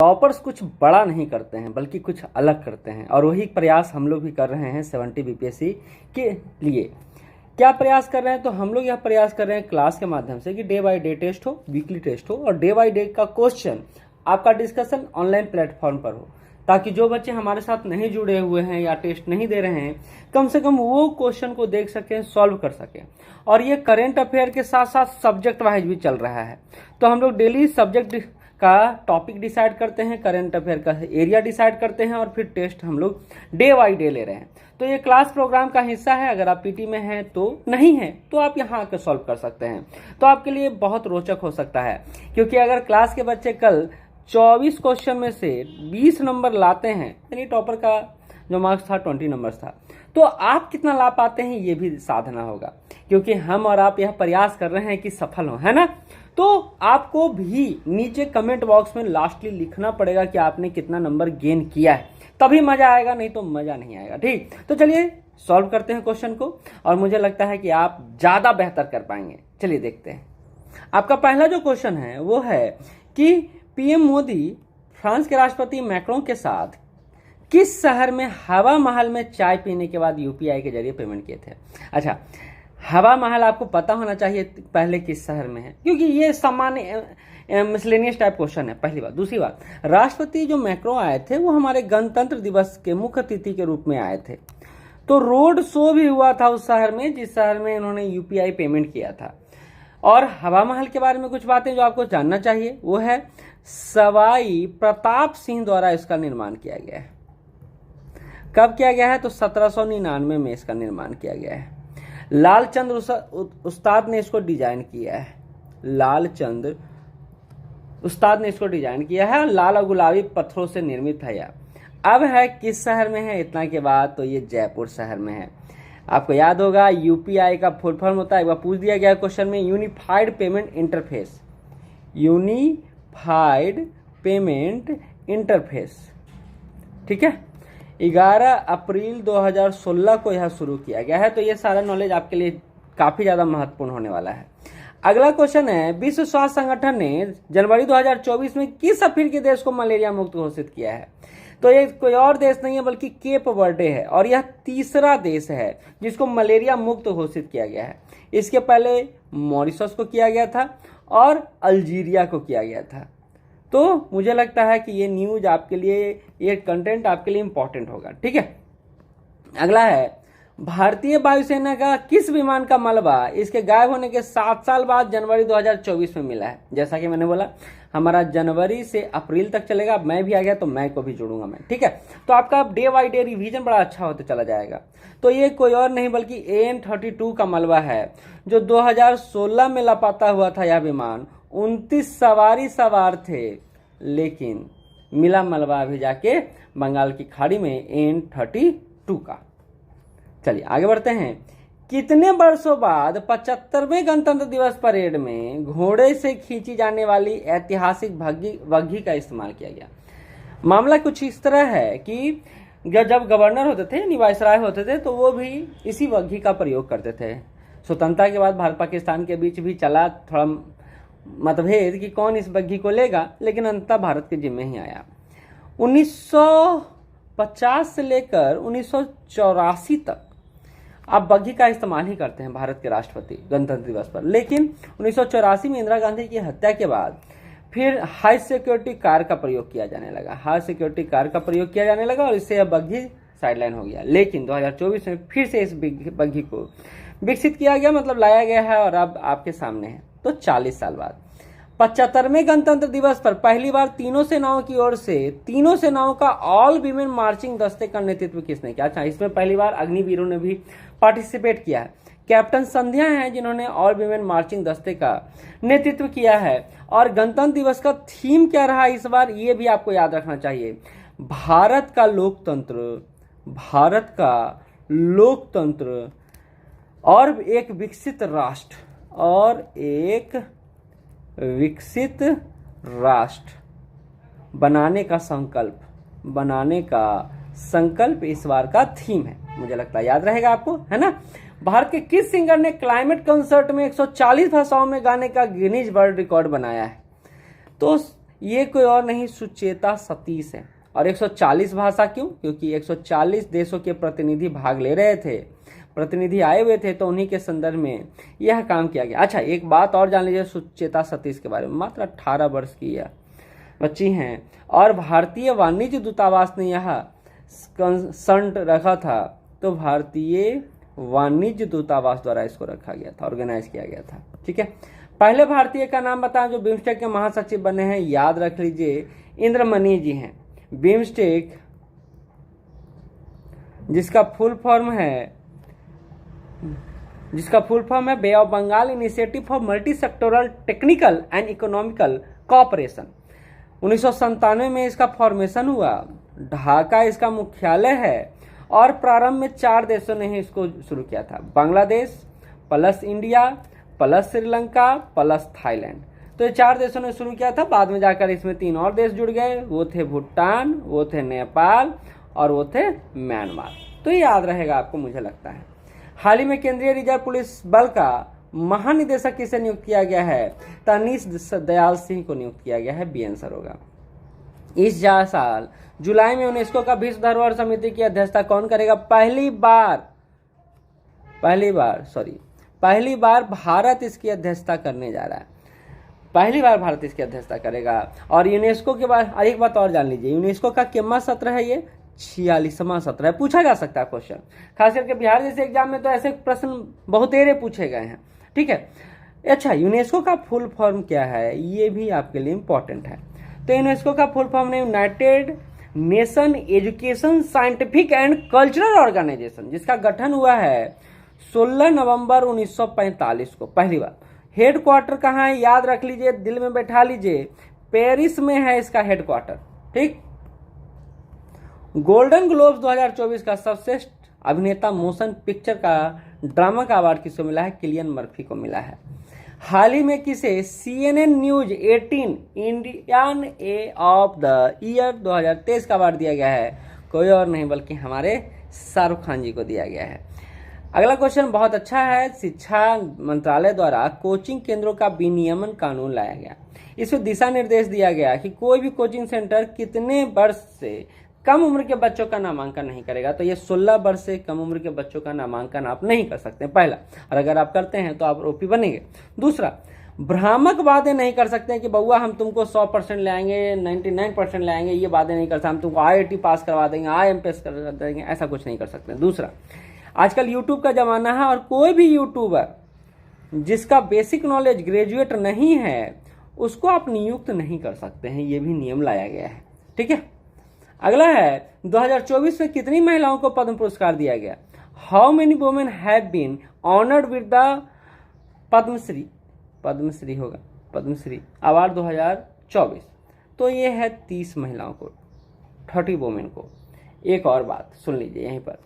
Toppers कुछ बड़ा नहीं करते हैं बल्कि कुछ अलग करते हैं, और वही प्रयास हम लोग भी कर रहे हैं 70 बीपीएससी के लिए। क्या प्रयास कर रहे हैं? तो हम लोग यह प्रयास कर रहे हैं क्लास के माध्यम से कि डे बाय डे टेस्ट हो, वीकली टेस्ट हो, और डे बाय डे का क्वेश्चन आपका डिस्कशन ऑनलाइन प्लेटफॉर्म पर हो, ताकि जो बच्चे हमारे साथ नहीं जुड़े हुए हैं या टेस्ट नहीं दे रहे हैं, कम से कम वो क्वेश्चन को देख सकें, सॉल्व कर सकें। और ये करेंट अफेयर के साथ साथ सब्जेक्ट वाइज भी चल रहा है। तो हम लोग डेली सब्जेक्ट का टॉपिक डिसाइड करते हैं, करंट अफेयर का एरिया डिसाइड करते हैं, और फिर टेस्ट हम लोग डे बाई डे ले रहे हैं। तो ये क्लास प्रोग्राम का हिस्सा है। अगर आप पीटी में हैं तो नहीं है तो आप यहाँ आकर सॉल्व कर सकते हैं। तो आपके लिए बहुत रोचक हो सकता है, क्योंकि अगर क्लास के बच्चे कल 24 क्वेश्चन में से 20 नंबर लाते हैं, यानी टॉपर का जो मार्क्स था 20 नंबर्स था, तो आप कितना ला पाते हैं ये भी साधना होगा, क्योंकि हम और आप यह प्रयास कर रहे हैं कि सफल हो, है ना। तो आपको भी नीचे कमेंट बॉक्स में लास्टली लिखना पड़ेगा कि आपने कितना नंबर गेन किया है, तभी मजा आएगा, नहीं तो मजा नहीं आएगा। ठीक, तो चलिए सॉल्व करते हैं क्वेश्चन को, और मुझे लगता है कि आप ज्यादा बेहतर कर पाएंगे। चलिए देखते हैं। आपका पहला जो क्वेश्चन है वो है कि पीएम मोदी फ्रांस के राष्ट्रपति मैक्रों के साथ किस शहर में हवा महल में चाय पीने के बाद यूपीआई के जरिए पेमेंट किए थे। अच्छा, हवा महल आपको पता होना चाहिए पहले किस शहर में है, क्योंकि ये सामान्य मिसलेनियस टाइप क्वेश्चन है, पहली बात। दूसरी बात, राष्ट्रपति जो मैक्रो आए थे वो हमारे गणतंत्र दिवस के मुख्य अतिथि के रूप में आए थे, तो रोड शो भी हुआ था उस शहर में जिस शहर में इन्होंने यूपीआई पेमेंट किया था। और हवा महल के बारे में कुछ बातें जो आपको जानना चाहिए वो है सवाई प्रताप सिंह द्वारा इसका निर्माण किया गया है। कब किया गया है? तो 1799 में इसका निर्माण किया गया है। लालचंद उस्ताद ने इसको डिजाइन किया है। लालचंद उस्ताद ने इसको डिजाइन किया है। लाल और गुलाबी पत्थरों से निर्मित है यह। अब है किस शहर में है? इतना के बाद तो ये जयपुर शहर में है। आपको याद होगा यूपीआई का फुल फॉर्म होता है, एक बार पूछ दिया गया क्वेश्चन में, unified payment interface. Unified payment interface, ठीक है। 11 अप्रैल 2016 को यह शुरू किया गया है। तो ये सारा नॉलेज आपके लिए काफी ज्यादा महत्वपूर्ण होने वाला है। अगला क्वेश्चन है, विश्व स्वास्थ्य संगठन ने जनवरी 2024 में किस अफ्रीकी देश को मलेरिया मुक्त घोषित किया है? तो ये कोई और देश नहीं है बल्कि केप वर्डे है, और यह तीसरा देश है जिसको मलेरिया मुक्त घोषित किया गया है। इसके पहले मॉरिशस को किया गया था और अल्जीरिया को किया गया था। तो मुझे लगता है कि ये न्यूज आपके लिए, ये कंटेंट आपके लिए इंपॉर्टेंट होगा, ठीक है। अगला है, भारतीय वायुसेना का किस विमान का मलबा इसके गायब होने के 7 साल बाद जनवरी 2024 में मिला है? जैसा कि मैंने बोला हमारा जनवरी से अप्रैल तक चलेगा। मैं भी आ गया तो मैं को भी जोड़ूंगा मैं, ठीक है। तो आपका डे बाई डे रिवीजन बड़ा अच्छा होते चला जाएगा। तो ये कोई और नहीं बल्कि AN-32 का मलबा है, जो 2016 में लापता हुआ था। यह विमान 29 सवारी सवार थे, लेकिन मिला मलबा अभी जाके बंगाल की खाड़ी में AN-32 का। चलिए आगे बढ़ते हैं। कितने वर्षों बाद 75वें गणतंत्र दिवस परेड में घोड़े से खींची जाने वाली ऐतिहासिक बग्घी का इस्तेमाल किया गया? मामला कुछ इस तरह है कि जब गवर्नर होते थे, वायसराय होते थे, तो वो भी इसी बग्घी का प्रयोग करते थे। स्वतंत्रता के बाद भारत पाकिस्तान के बीच भी चला थोड़ा मतभेद कि कौन इस बग्घी को लेगा, लेकिन अंततः भारत के जिम्मे ही आया। 1950 से लेकर 1984 तक आप बग्घी का इस्तेमाल ही करते हैं भारत के राष्ट्रपति गणतंत्र दिवस पर। लेकिन 1984 में इंदिरा गांधी की हत्या के बाद फिर हाई सिक्योरिटी कार का प्रयोग किया जाने लगा। हाई सिक्योरिटी कार का प्रयोग किया जाने लगा और इससे यह बग्घी साइडलाइन हो गया। लेकिन 2024 में फिर से इस बग्घी को विकसित किया गया, मतलब लाया गया है, और अब आपके सामने है। तो 40 साल बाद 75वें गणतंत्र दिवस पर पहली बार तीनों सेनाओं की ओर से तीनों सेनाओं का ऑल वीमेन मार्चिंग दस्ते का नेतृत्व किसने किया? अच्छा, इसमें पहली बार अग्निवीरों ने भी पार्टिसिपेट किया है। कैप्टन संध्या हैं जिन्होंने ऑल वीमेन मार्चिंग दस्ते का नेतृत्व किया है। और गणतंत्र दिवस का थीम क्या रहा इस बार, ये भी आपको याद रखना चाहिए। भारत का लोकतंत्र, भारत का लोकतंत्र और एक विकसित राष्ट्र, और एक विकसित राष्ट्र बनाने का संकल्प इस बार का थीम है। मुझे लगता है याद रहेगा आपको, है ना। भारत के किस सिंगर ने क्लाइमेट कंसर्ट में 140 भाषाओं में गाने का गिनीज वर्ल्ड रिकॉर्ड बनाया है? तो ये कोई और नहीं सुचेता सतीश है। और 140 भाषा क्यों? क्योंकि 140 देशों के प्रतिनिधि भाग ले रहे थे, प्रतिनिधि आए हुए थे, तो उन्हीं के संदर्भ में यह काम किया गया। अच्छा, एक बात और जान लीजिए सुचेता सतीश के बारे में। मात्र 18 वर्ष की यह बच्ची हैं और भारतीय वाणिज्य दूतावास ने यह कंसर्ट रखा था, तो भारतीय वाणिज्य दूतावास द्वारा इसको रखा गया था, ऑर्गेनाइज किया गया था। ठीक है, पहले भारतीय का नाम बताएं जो बिम्स्टेक के महासचिव बने हैं। याद रख लीजिए, इंद्रमणि जी हैं। बिम्स्टेक जिसका फुल फॉर्म है Bay of Bengal Initiative for Multi Sectoral Technical and Economical Cooperation. 1997 में इसका फॉर्मेशन हुआ। ढाका इसका मुख्यालय है और प्रारंभ में 4 देशों ने ही इसको शुरू किया था, Bangladesh plus India plus Sri Lanka plus Thailand. तो ये 4 देशों ने शुरू किया था। बाद में जाकर इसमें 3 और देश जुड़ गए, वो थे भूटान, वो थे नेपाल और वो थे म्यांमार। तो ये याद रहेगा आपको, मुझे लगता है। हाल ही में केंद्रीय रिजर्व पुलिस बल का महानिदेशक किसे नियुक्त किया गया है? तनीश दयाल सिंह को नियुक्त किया गया है। बी आंसर होगा। इस साल जुलाई में यूनेस्को का विश्व धरोहर समिति की अध्यक्षता कौन करेगा? पहली बार भारत इसकी अध्यक्षता करने जा रहा है। पहली बार भारत इसकी अध्यक्षता करेगा। और यूनेस्को के बाद एक बात और जान लीजिए, यूनेस्को का कितना सत्र है? ये 46वां सत्र है। पूछा जा सकता है क्वेश्चन, खास करके बिहार जैसे एग्जाम में तो ऐसे प्रश्न बहुत एरे पूछे गए हैं। ठीक है, अच्छा, यूनेस्को का फुल फॉर्म क्या है? ये भी आपके लिए इंपॉर्टेंट है। तो यूनेस्को का फुल फॉर्म है United Nation Education Scientific and Cultural Organization, जिसका गठन हुआ है 16 नवंबर 1945 को पहली बार। हेडक्वार्टर कहाँ है? याद रख लीजिए, दिल में बैठा लीजिए, पेरिस में है इसका हेडक्वार्टर। ठीक। गोल्डन ग्लोब्स 2024 का सर्वश्रेष्ठ अभिनेता मोशन पिक्चर का ड्रामा का अवार्ड किसको मिला है? किलियन मर्फी को मिला है। हाल ही में किसे CNN news 18 Indian A of the year 2023 का अवार्ड दिया गया है? कोई और नहीं बल्कि हमारे शाहरुख खान जी को दिया गया है। अगला क्वेश्चन बहुत अच्छा है। शिक्षा मंत्रालय द्वारा कोचिंग केंद्रों का विनियमन कानून लाया गया। इसमें दिशा निर्देश दिया गया कि कोई भी कोचिंग सेंटर कितने वर्ष से कम उम्र के बच्चों का नामांकन नहीं करेगा। तो ये 16 वर्ष से कम उम्र के बच्चों का नामांकन आप नहीं कर सकते, पहला। और अगर आप करते हैं तो आप ओपी बनेंगे। दूसरा, भ्रामक वादे नहीं कर सकते कि बउआ हम तुमको 100% ले आएंगे, 99% ले आएंगे, ये वादे नहीं कर सकते। हम तुमको IIT पास करवा देंगे, IIM पास कर देंगे, ऐसा कुछ नहीं कर सकते। दूसरा, आजकल यूट्यूब का जमाना है और कोई भी यूट्यूबर जिसका बेसिक नॉलेज ग्रेजुएट नहीं है उसको आप नियुक्त नहीं कर सकते हैं। ये भी नियम लाया गया है। ठीक है, अगला है 2024 में कितनी महिलाओं को पद्म पुरस्कार दिया गया? How many women have been honoured with the Padmashri होगा, पद्मश्री अवार्ड 2024। तो ये है 30 महिलाओं को, 30 वुमेन को। एक और बात सुन लीजिए यहीं पर,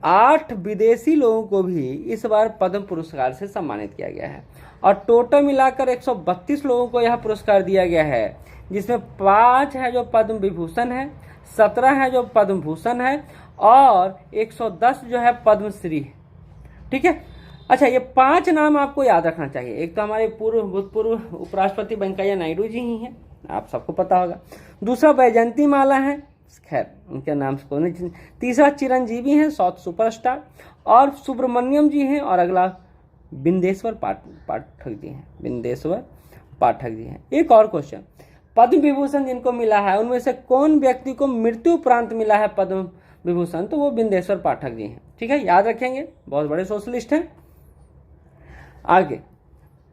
8 विदेशी लोगों को भी इस बार पद्म पुरस्कार से सम्मानित किया गया है और टोटल मिलाकर 132 लोगों को यह पुरस्कार दिया गया है, जिसमें 5 है जो पद्म विभूषण है, 17 है जो पद्म भूषण है और 110 जो है पद्मश्री है। ठीक है, अच्छा, ये 5 नाम आपको याद रखना चाहिए। एक तो हमारे भूतपूर्व उपराष्ट्रपति वेंकैया नायडू जी ही हैं, आप सबको पता होगा। दूसरा वैजयंती माला है, खैर उनके नाम से कौन। तीसरा चिरंजीवी हैं, साउथ सुपरस्टार, और सुब्रमण्यम जी हैं, और अगला बिंदेश्वर पाठक जी हैं, बिंदेश्वर पाठक जी हैं। एक और क्वेश्चन, पद्म विभूषण जिनको मिला है उनमें से कौन व्यक्ति को मृत्यु उपरांत मिला है पद्म विभूषण? तो वो बिंदेश्वर पाठक जी हैं। ठीक है, याद रखेंगे, बहुत बड़े सोशलिस्ट हैं। आगे,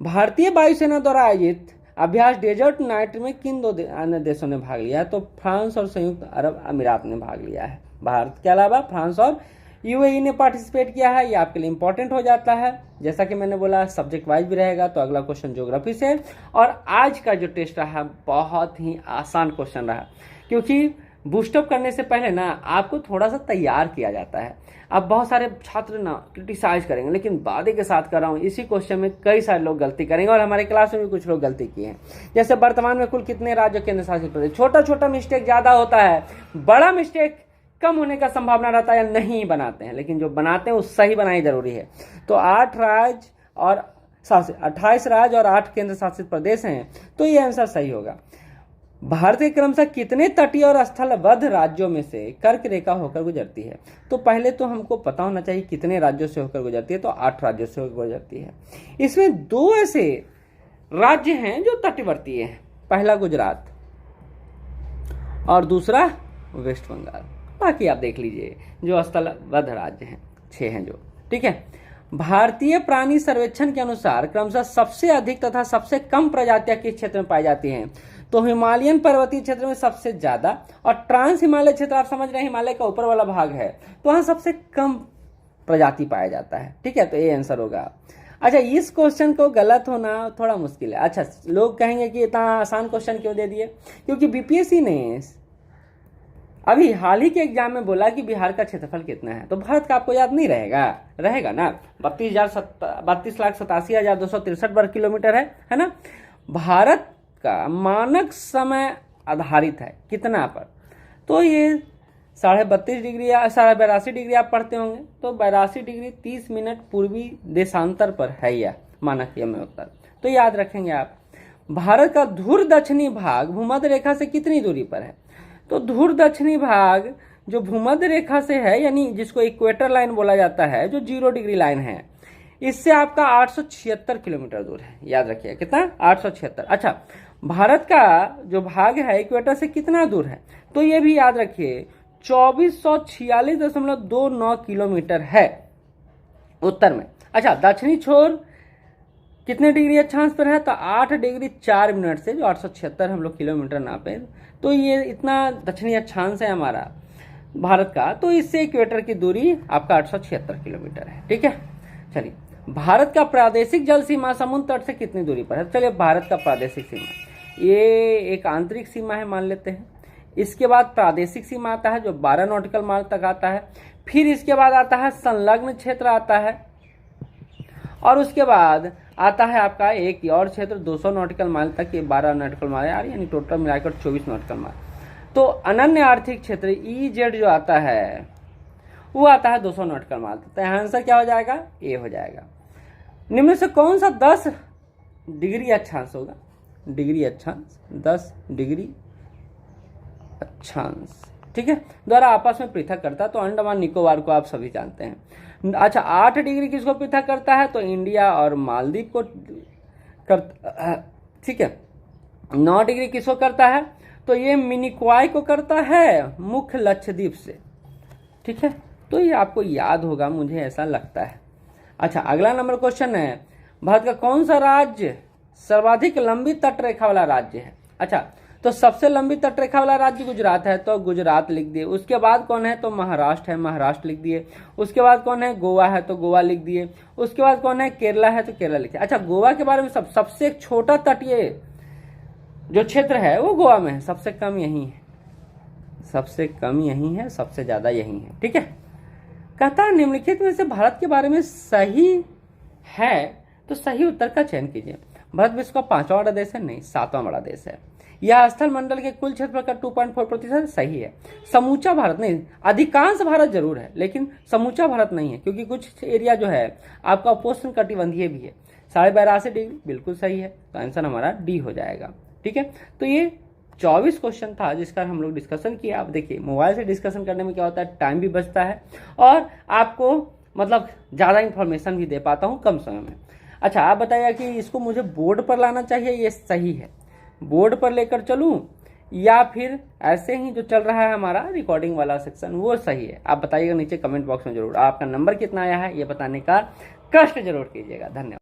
भारतीय वायुसेना द्वारा आयोजित अभ्यास डेजर्ट नाइट में किन 2 अन्य देशों ने भाग लिया है? तो फ्रांस और संयुक्त अरब अमीरात ने भाग लिया है। भारत के अलावा फ्रांस और UAE ने पार्टिसिपेट किया है। ये आपके लिए इंपॉर्टेंट हो जाता है। जैसा कि मैंने बोला, सब्जेक्ट वाइज भी रहेगा। तो अगला क्वेश्चन ज्योग्राफी से, और आज का जो टेस्ट रहा बहुत ही आसान क्वेश्चन रहा, क्योंकि बूस्टअप करने से पहले ना आपको थोड़ा सा तैयार किया जाता है। अब बहुत सारे छात्र ना क्रिटिसाइज करेंगे, लेकिन वादे के साथ कर रहा हूँ, इसी क्वेश्चन में कई सारे लोग गलती करेंगे और हमारे क्लास में भी कुछ लोग गलती किए हैं। जैसे वर्तमान में कुल कितने राज्य केंद्र शासित प्रदेश? छोटा छोटा मिस्टेक ज्यादा होता है, बड़ा मिस्टेक कम होने का संभावना रहता है या नहीं बनाते हैं, लेकिन जो बनाते हैं वो सही बनाई जरूरी है। तो 8 राज्य और शासित 28 राज्य और 8 केंद्र शासित प्रदेश हैं, तो ये आंसर सही होगा। भारत के क्रमशः कितने तटीय और स्थलबद्ध राज्यों में से कर्क रेखा होकर गुजरती है? तो पहले तो हमको पता होना चाहिए कितने राज्यों से होकर गुजरती है, तो 8 राज्यों से होकर गुजरती है। इसमें 2 ऐसे राज्य हैं जो तटवर्ती हैं, पहला गुजरात और दूसरा वेस्ट बंगाल। बाकी आप देख लीजिए जो स्थलबद्ध राज्य हैं 6 हैं जो, ठीक है। भारतीय प्राणी सर्वेक्षण के अनुसार क्रमशः सबसे अधिक तथा सबसे कम प्रजातियां किस क्षेत्र में पाई जाती हैं? तो हिमालयन पर्वतीय क्षेत्र में सबसे ज्यादा, और ट्रांस हिमालय क्षेत्र आप समझ रहे हैं हिमालय का ऊपर वाला भाग है, तो वहां सबसे कम प्रजाति पाया जाता है, ठीक है। तो ये आंसर होगा। अच्छा, इस क्वेश्चन को गलत होना थोड़ा मुश्किल है। अच्छा, लोग कहेंगे कि इतना आसान क्वेश्चन क्यों दे दिए? क्योंकि बीपीएससी ने अभी हाल ही के एग्जाम में बोला कि बिहार का क्षेत्रफल कितना है, तो भारत का आपको याद नहीं रहेगा ना? 32,87,263 वर्ग किलोमीटर है ना। भारत का मानक समय आधारित है कितना पर? तो ये 32.5 डिग्री या 82 डिग्री आप पढ़ते होंगे, तो 82 डिग्री 30 मिनट पूर्वी देशांतर पर है यह मानक में उत्तर, तो याद रखेंगे आप। भारत का धुर दक्षिणी भाग भूमध्य रेखा से कितनी दूरी पर है? तो धुर दक्षिणी भाग जो भूमध्य रेखा से है, यानी जिसको इक्वेटर लाइन बोला जाता है, जो 0 डिग्री लाइन है, इससे आपका 876 किलोमीटर दूर है। याद रखिए कितना? 876। अच्छा, भारत का जो भाग है इक्वेटर से कितना दूर है? तो ये भी याद रखिए 2446.29 किलोमीटर है उत्तर में। अच्छा, दक्षिणी छोर कितने डिग्री अक्षांश पर है? तो 8 डिग्री 4 मिनट से, जो 876 हम लोग किलोमीटर नापे, तो ये इतना दक्षिणी अक्षांश है हमारा भारत का, तो इससे इक्वेटर की दूरी आपका 876 किलोमीटर है, ठीक है। चलिए, भारत का प्रादेशिक जल सीमा समुद्र तट से कितनी दूरी पर है? चलिए, भारत का प्रादेशिक सीमा ये एक आंतरिक सीमा है मान लेते हैं। इसके बाद प्रादेशिक सीमा आता है जो 12 नॉटिकल माइल तक आता है। फिर इसके बाद आता है संलग्न क्षेत्र आता है, और उसके बाद आता है आपका एक और क्षेत्र 200 नॉटिकल माइल तक, ये 12 नॉटिकल माइल यानी टोटल मिलाकर 24 नॉटिकल माइल। तो अनन्य आर्थिक क्षेत्र EZ जो आता है वो आता है 200 नॉटिकल माइल। तो आंसर क्या हो जाएगा? ए हो जाएगा। निम्न से कौन सा 10 डिग्री अक्षांश होगा? डिग्री अक्षांश 10 डिग्री अक्षांश, ठीक है, द्वारा आपस में पृथक करता है। तो अंडमान निकोबार को आप सभी जानते हैं। अच्छा, 8 डिग्री किसको पृथक करता है? तो इंडिया और मालदीव को करता, ठीक है। 9 डिग्री किसको करता है? तो ये मिनिकॉय को करता है मुख्य लक्षद्वीप से, ठीक है। तो ये आपको याद होगा, मुझे ऐसा लगता है। अच्छा, अगला नंबर क्वेश्चन है, भारत का कौन सा राज्य सर्वाधिक लंबी तट रेखा वाला राज्य है? अच्छा, तो सबसे लंबी तटरेखा वाला राज्य गुजरात है, तो गुजरात लिख दिए। उसके बाद कौन है? तो महाराष्ट्र है, महाराष्ट्र लिख दिए। उसके बाद कौन है? गोवा है, तो गोवा लिख दिए। उसके बाद कौन है? केरला है, तो केरला लिखे। अच्छा, गोवा के बारे में सबसे छोटा तटीय जो क्षेत्र है वो गोवा में है, सबसे कम यही है, सबसे कम यही है, सबसे ज्यादा यही है, ठीक है। कहता है निम्नलिखित में से भारत के बारे में सही है, तो सही उत्तर का चयन कीजिए। भारत विश्व का 5वां बड़ा देश है? नहीं, 7वां बड़ा देश है। यह स्थल मंडल के कुल क्षेत्रफल का 2.4% सही है। समूचा भारत नहीं, अधिकांश भारत जरूर है, लेकिन समूचा भारत नहीं है, क्योंकि कुछ एरिया जो है आपका उपोष्ण कटिबंधीय भी है। 82.5 डिग्री बिल्कुल सही है, तो आंसर हमारा डी हो जाएगा, ठीक है। तो ये 24 क्वेश्चन था जिसका हम लोग डिस्कशन किया। आप देखिए, मोबाइल से डिस्कशन करने में क्या होता है, टाइम भी बचता है और आपको मतलब ज़्यादा इन्फॉर्मेशन भी दे पाता हूँ कम समय में। अच्छा, आप बताइए कि इसको मुझे बोर्ड पर लाना चाहिए, ये सही है, बोर्ड पर लेकर चलूं, या फिर ऐसे ही जो चल रहा है हमारा रिकॉर्डिंग वाला सेक्शन वो सही है? आप बताइएगा नीचे कमेंट बॉक्स में जरूर। आपका नंबर कितना आया है ये बताने का कष्ट जरूर कीजिएगा। धन्यवाद।